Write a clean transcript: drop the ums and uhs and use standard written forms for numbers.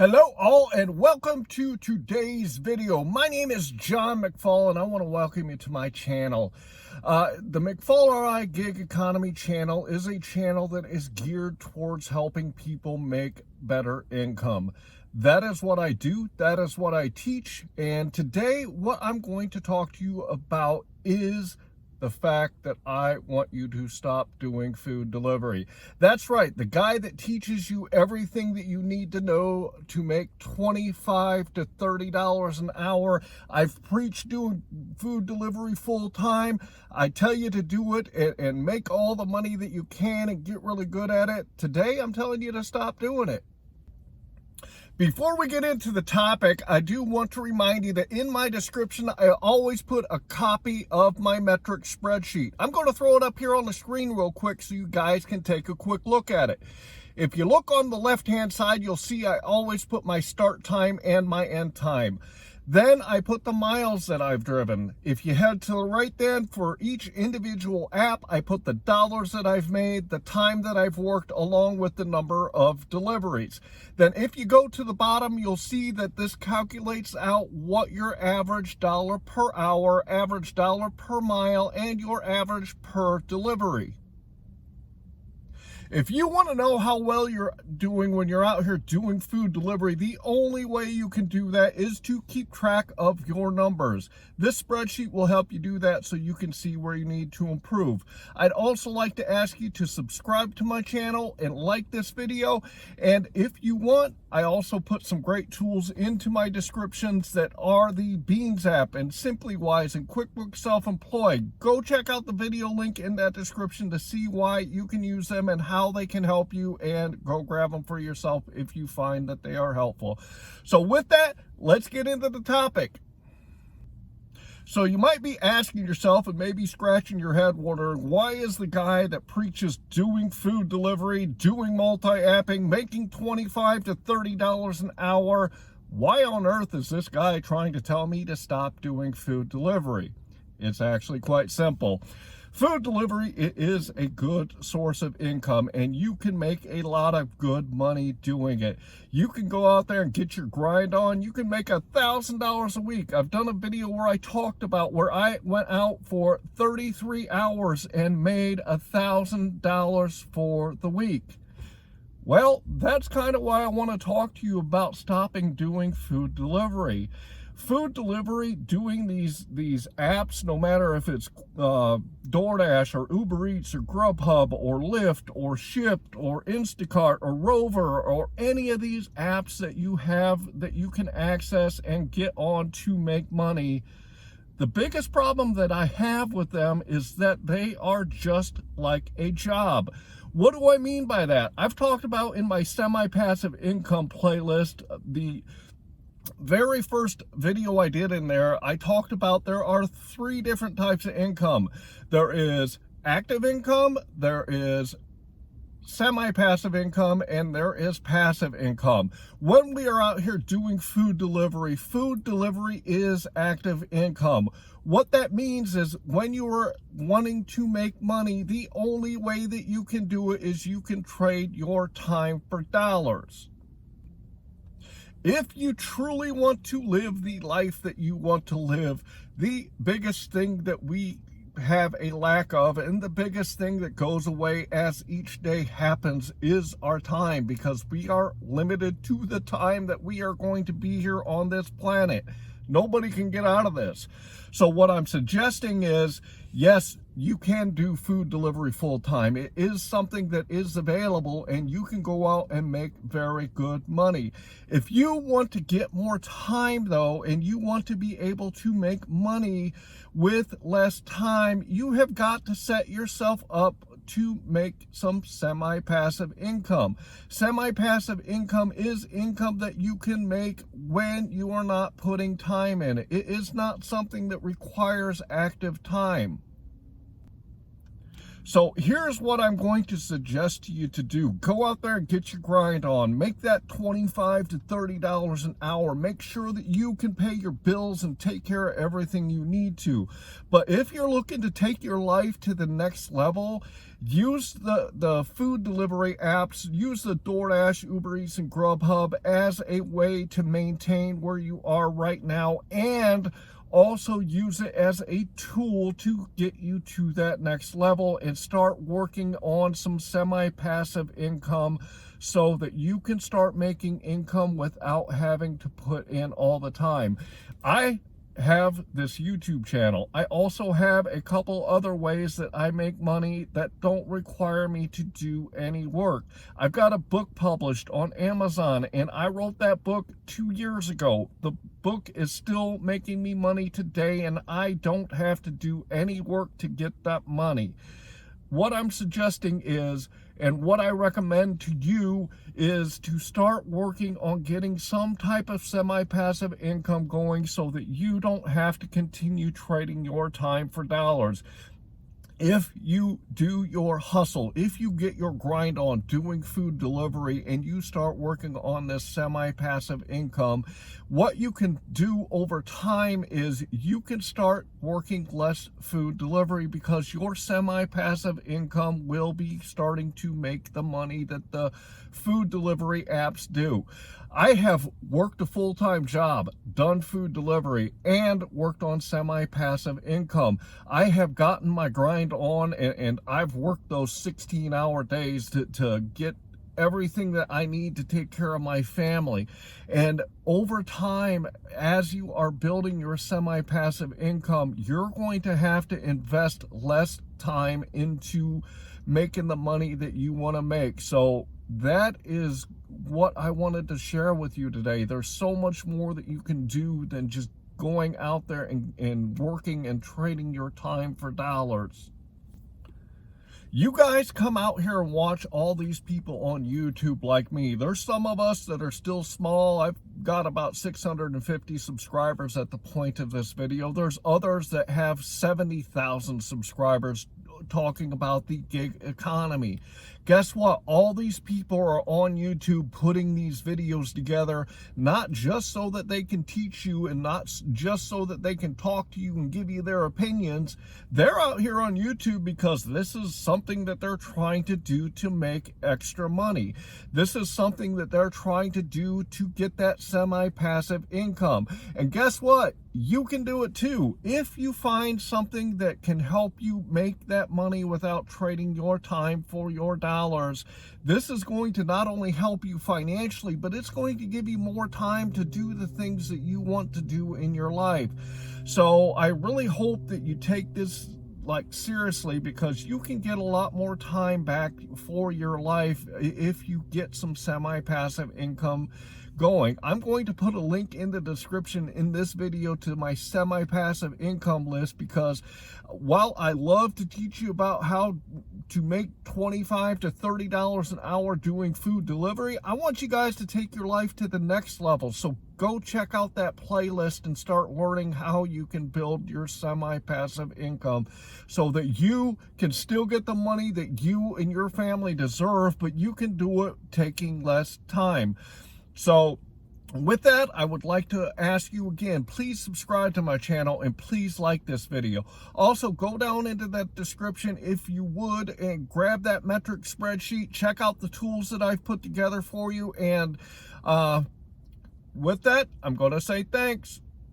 Hello all and welcome to today's video. My name is John McFall and I want to welcome you to my channel. The McFallRI Gig Economy channel is a channel that is geared towards helping people make better income. That is what I do, that is what I teach, and today what I'm going to talk to you about is the fact that I want you to stop doing food delivery. That's right, the guy that teaches you everything that you need to know to make $25 to $30 an hour. I've preached doing food delivery full time. I tell you to do it and make all the money that you can and get really good at it. Today, I'm telling you to stop doing it. Before we get into the topic, I do want to remind you that in my description, I always put a copy of my metric spreadsheet. I'm going to throw it up here on the screen real quick so you guys can take a quick look at it. If you look on the left-hand side, you'll see I always put my start time and my end time. Then I put the miles that I've driven. If you head to the right then, for each individual app, I put the dollars that I've made, the time that I've worked, along with the number of deliveries. Then if you go to the bottom, you'll see that this calculates out what your average dollar per hour, average dollar per mile, and your average per delivery. If you want to know how well you're doing when you're out here doing food delivery, the only way you can do that is to keep track of your numbers. This spreadsheet will help you do that so you can see where you need to improve. I'd also like to ask you to subscribe to my channel and like this video. And if you want, I also put some great tools into my descriptions that are the Beans app and SimplyWise and QuickBooks Self-Employed. Go check out the video link in that description to see why you can use them and how they can help you, and go grab them for yourself if you find that they are helpful. So with that, let's get into the topic. So you might be asking yourself and maybe scratching your head wondering, why is the guy that preaches doing food delivery, doing multi-apping, making $25 to $30 an hour, why on earth is this guy trying to tell me to stop doing food delivery? It's actually quite simple. Food delivery is a good source of income, and you can make a lot of good money doing it. You can go out there and get your grind on. You can make $1,000 a week. I've done a video where I talked about where I went out for 33 hours and made $1,000 for the week. Well, that's kind of why I want to talk to you about stopping doing food delivery. Food delivery, doing these apps, no matter if it's DoorDash or Uber Eats or GrubHub or Lyft or Shipt or Instacart or Rover or any of these apps that you have that you can access and get on to make money. The biggest problem that I have with them is that they are just like a job. What do I mean by that? I've talked about in my semi-passive income playlist, the very first video I did in there, I talked about there are 3 different types of income. There is active income, there is semi-passive income, and there is passive income. When we are out here doing food delivery is active income. What that means is when you are wanting to make money, the only way that you can do it is you can trade your time for dollars. If you truly want to live the life that you want to live, the biggest thing that we have a lack of, and the biggest thing that goes away as each day happens, is our time, because we are limited to the time that we are going to be here on this planet. Nobody can get out of this. So what I'm suggesting is, yes, you can do food delivery full time. It is something that is available, and you can go out and make very good money. If you want to get more time though, and you want to be able to make money with less time, you have got to set yourself up to make some semi-passive income. Semi-passive income is income that you can make when you are not putting time in it. It is not something that requires active time. So here's what I'm going to suggest to you to do. Go out there and get your grind on. Make that $25 to $30 an hour. Make sure that you can pay your bills and take care of everything you need to. But if you're looking to take your life to the next level, use the food delivery apps, use the DoorDash, Uber Eats, and GrubHub as a way to maintain where you are right now, and also use it as a tool to get you to that next level and start working on some semi-passive income so that you can start making income without having to put in all the time. I have this YouTube channel. I also have a couple other ways that I make money that don't require me to do any work. I've got a book published on Amazon, and I wrote that book 2 years ago. The book is still making me money today, and I don't have to do any work to get that money. What I'm suggesting is, and what I recommend to you, is to start working on getting some type of semi-passive income going so that you don't have to continue trading your time for dollars. If you do your hustle, if you get your grind on doing food delivery and you start working on this semi-passive income, what you can do over time is you can start working less food delivery because your semi-passive income will be starting to make the money that the food delivery apps do. I have worked a full-time job, done food delivery, and worked on semi-passive income. I have gotten my grind on, and I've worked those 16-hour days to get everything that I need to take care of my family. And over time, as you are building your semi-passive income, you're going to have to invest less time into making the money that you want to make. So that is what I wanted to share with you today. There's so much more that you can do than just going out there and working and trading your time for dollars. You guys come out here and watch all these people on YouTube like me. There's some of us that are still small. I've got about 650 subscribers at the point of this video. There's others that have 70,000 subscribers talking about the gig economy. Guess what? All these people are on YouTube putting these videos together, not just so that they can teach you and not just so that they can talk to you and give you their opinions. They're out here on YouTube because this is something that they're trying to do to make extra money. This is something that they're trying to do to get that semi-passive income. And guess what? You can do it too. If you find something that can help you make that money without trading your time for your dollars, this is going to not only help you financially, but it's going to give you more time to do the things that you want to do in your life. So I really hope that you take this seriously, because you can get a lot more time back for your life if you get some semi-passive income going. I'm going to put a link in the description in this video to my semi-passive income list, because while I love to teach you about how to make $25 to $30 an hour doing food delivery, I want you guys to take your life to the next level. So go check out that playlist and start learning how you can build your semi-passive income so that you can still get the money that you and your family deserve, but you can do it taking less time. So with that, I would like to ask you again, please subscribe to my channel and please like this video. Also, go down into that description if you would and grab that metric spreadsheet. Check out the tools that I've put together for you. And with that, I'm going to say thanks.